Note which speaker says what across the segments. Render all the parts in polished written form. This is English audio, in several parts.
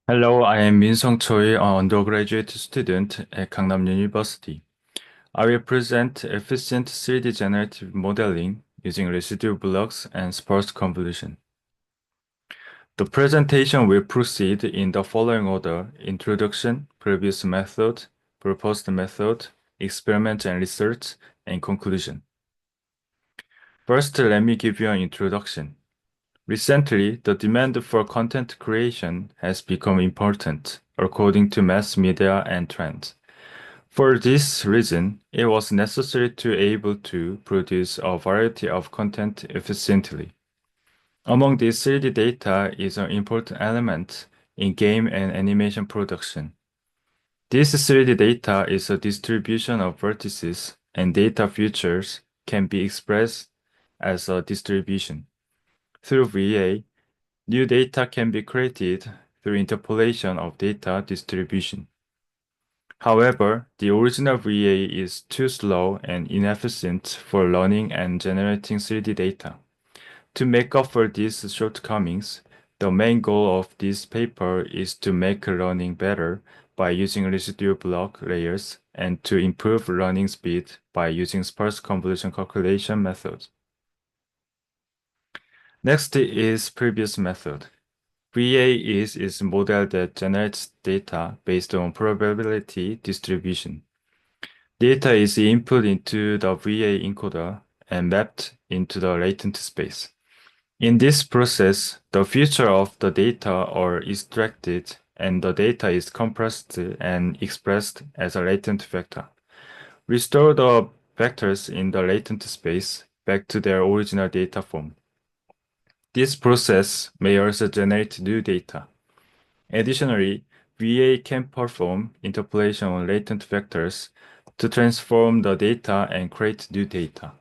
Speaker 1: Hello, I am Min-Sung Choi, an undergraduate student at Gangnam University. I will present efficient 3D generative modeling using residual blocks and sparse convolution. The presentation will proceed in the following order: introduction, previous method, proposed method, experiment and research, and conclusion. First, let me give you an introduction. Recently, the demand for content creation has become important, according to mass media and trends. For this reason, it was necessary to be able to produce a variety of content efficiently. Among these, 3D data is an important element in game and animation production. This 3D data is a distribution of vertices, and data features can be expressed as a distribution. Through VA, new data can be created through interpolation of data distribution. However, the original VA is too slow and inefficient for learning and generating 3D data. To make up for these shortcomings, the main goal of this paper is to make learning better by using residual block layers and to improve learning speed by using sparse convolution calculation methods. Next is previous method. VA is a model that generates data based on probability distribution. Data is input into the VA encoder and mapped into the latent space. In this process, the future of the data are extracted and the data is compressed and expressed as a latent vector. Restore the vectors in the latent space back to their original data form. This process may also generate new data. Additionally, VA can perform interpolation on latent vectors to transform the data and create new data.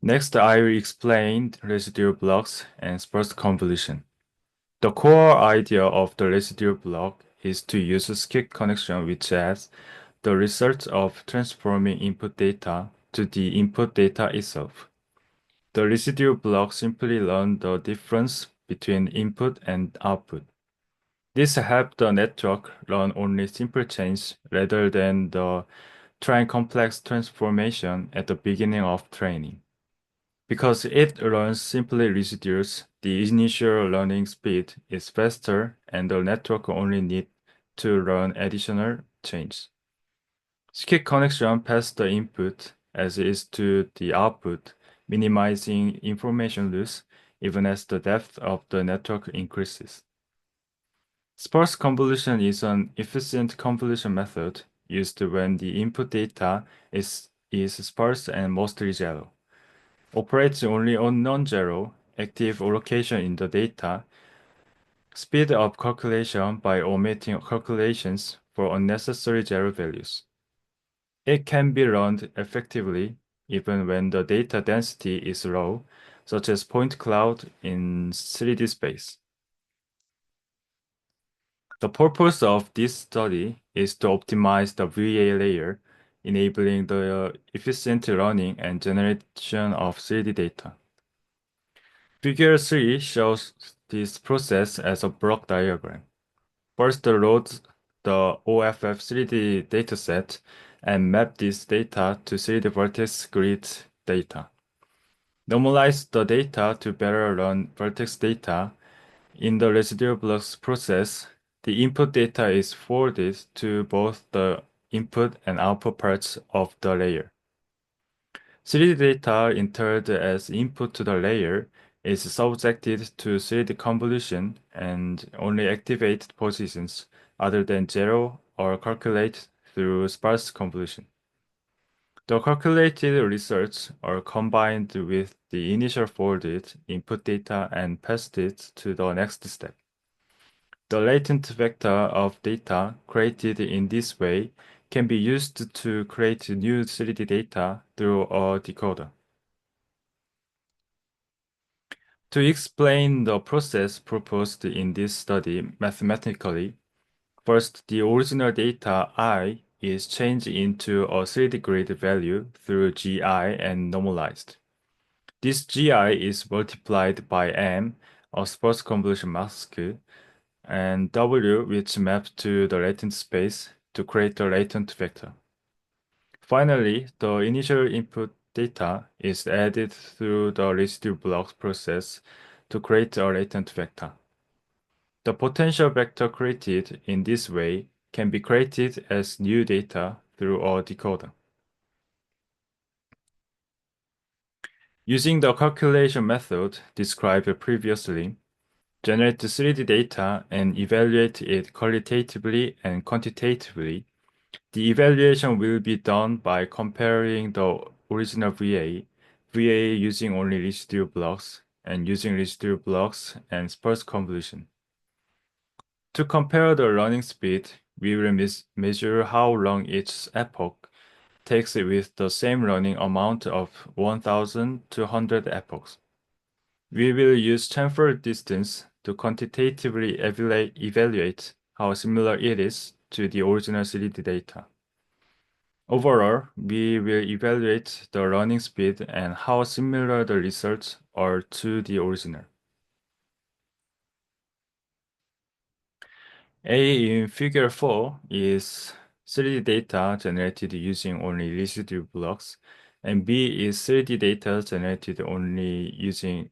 Speaker 1: Next, I will explain residual blocks and sparse convolution. The core idea of the residual block is to use a skip connection which has the result of transforming input data to the input data itself. The residual block simply learns the difference between input and output. This helps the network learn only simple change rather than the trying complex transformation at the beginning of training. Because it learns simply residuals, the initial learning speed is faster and the network only needs to learn additional change. Skip connection pass the input as is to the output, minimizing information loss even as the depth of the network increases. Sparse convolution is an efficient convolution method used when the input data is sparse and mostly zero. Operates only on non-zero active allocation in the data, speed up calculation by omitting calculations for unnecessary zero values. It can be run effectively even when the data density is low, such as point cloud in 3D space. The purpose of this study is to optimize the VA layer, enabling the efficient running and generation of 3D data. Figure 3 shows this process as a block diagram. First, load the OFF 3D dataset and map this data to 3D vertex grid data. Normalize the data to better run vertex data. In the residual blocks process, the input data is forwarded to both the input and output parts of the layer. 3D data entered as input to the layer is subjected to 3D convolution and only activated positions other than 0 are calculated through sparse convolution. The calculated results are combined with the initial forwarded input data and passed it to the next step. The latent vector of data created in this way can be used to create new 3D data through a decoder. To explain the process proposed in this study mathematically, first, the original data I is changed into a 3D grid value through GI and normalized. This GI is multiplied by M a sparse convolution mask, and W, which maps to the latent space to create the latent vector. Finally, the initial input data is added through the residual blocks process to create a latent vector. The potential vector created in this way can be created as new data through a decoder. Using the calculation method described previously, generate 3D data and evaluate it qualitatively and quantitatively. The evaluation will be done by comparing the original VA using only residual blocks, and using residual blocks and sparse convolution. To compare the running speed, we will measure how long each epoch takes with the same running amount of 1,200 epochs. We will use chamfer distance to quantitatively evaluate how similar it is to the original 3D data. Overall, we will evaluate the running speed and how similar the results are to the original. A in figure 4 is 3D data generated using only residual blocks, and B is 3D data generated only using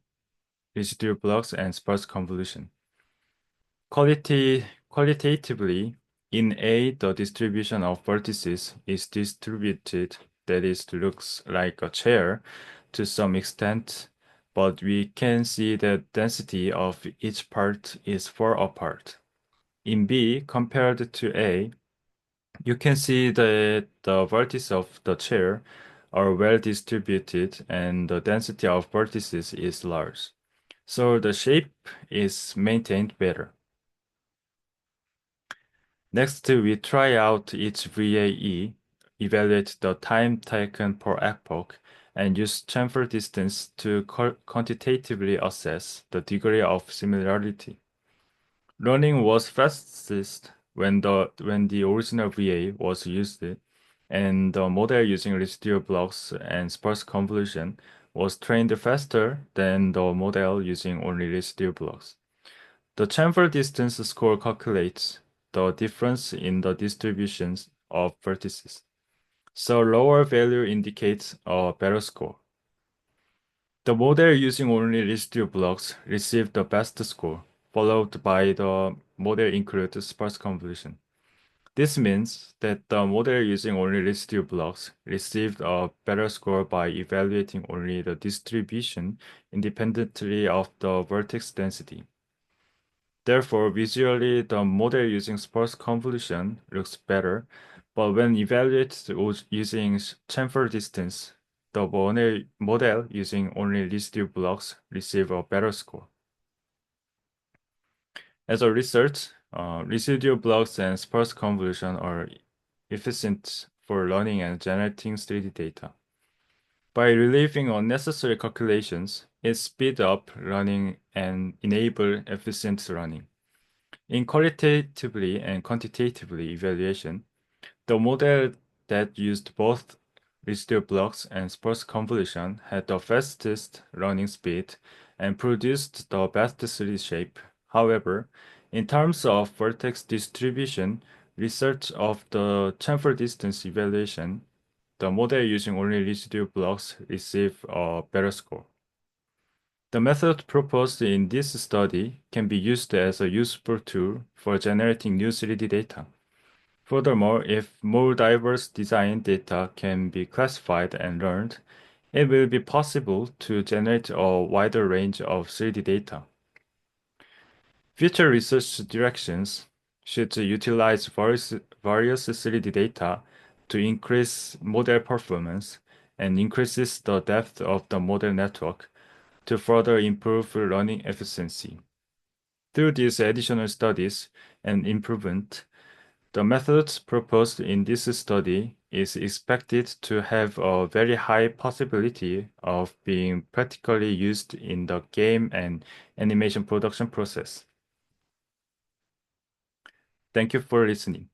Speaker 1: residual blocks and sparse convolution. Qualitatively, in A, the distribution of vertices is distributed, that is, looks like a chair to some extent, but we can see that density of each part is far apart. In B, compared to A, you can see that the vertices of the chair are well distributed and the density of vertices is large. So the shape is maintained better. Next, we try out each VAE, evaluate the time taken per epoch, and use chamfer distance to quantitatively assess the degree of similarity. Running was fastest when the original VA was used, and the model using residual blocks and sparse convolution was trained faster than the model using only residual blocks. The chamfer distance score calculates the difference in the distributions of vertices. So lower value indicates a better score. The model using only residual blocks received the best score, followed by the model includes sparse convolution. This means that the model using only residual blocks received a better score by evaluating only the distribution independently of the vertex density. Therefore, visually, the model using sparse convolution looks better, but when evaluated using chamfer distance, the model using only residual blocks receive a better score. As a result, residual blocks and sparse convolution are efficient for learning and generating 3D data. By relieving unnecessary calculations, it speeds up learning and enables efficient learning. In qualitatively and quantitatively evaluation, the model that used both residual blocks and sparse convolution had the fastest running speed and produced the best 3D shape. However, in terms of vertex distribution, research of the chamfer distance evaluation, the model using only residual blocks received a better score. The method proposed in this study can be used as a useful tool for generating new 3D data. Furthermore, if more diverse design data can be classified and learned, it will be possible to generate a wider range of 3D data. Future research directions should utilize various 3D data to increase model performance and increases the depth of the model network to further improve learning efficiency. Through these additional studies and improvement, the methods proposed in this study is expected to have a very high possibility of being practically used in the game and animation production process. Thank you for listening.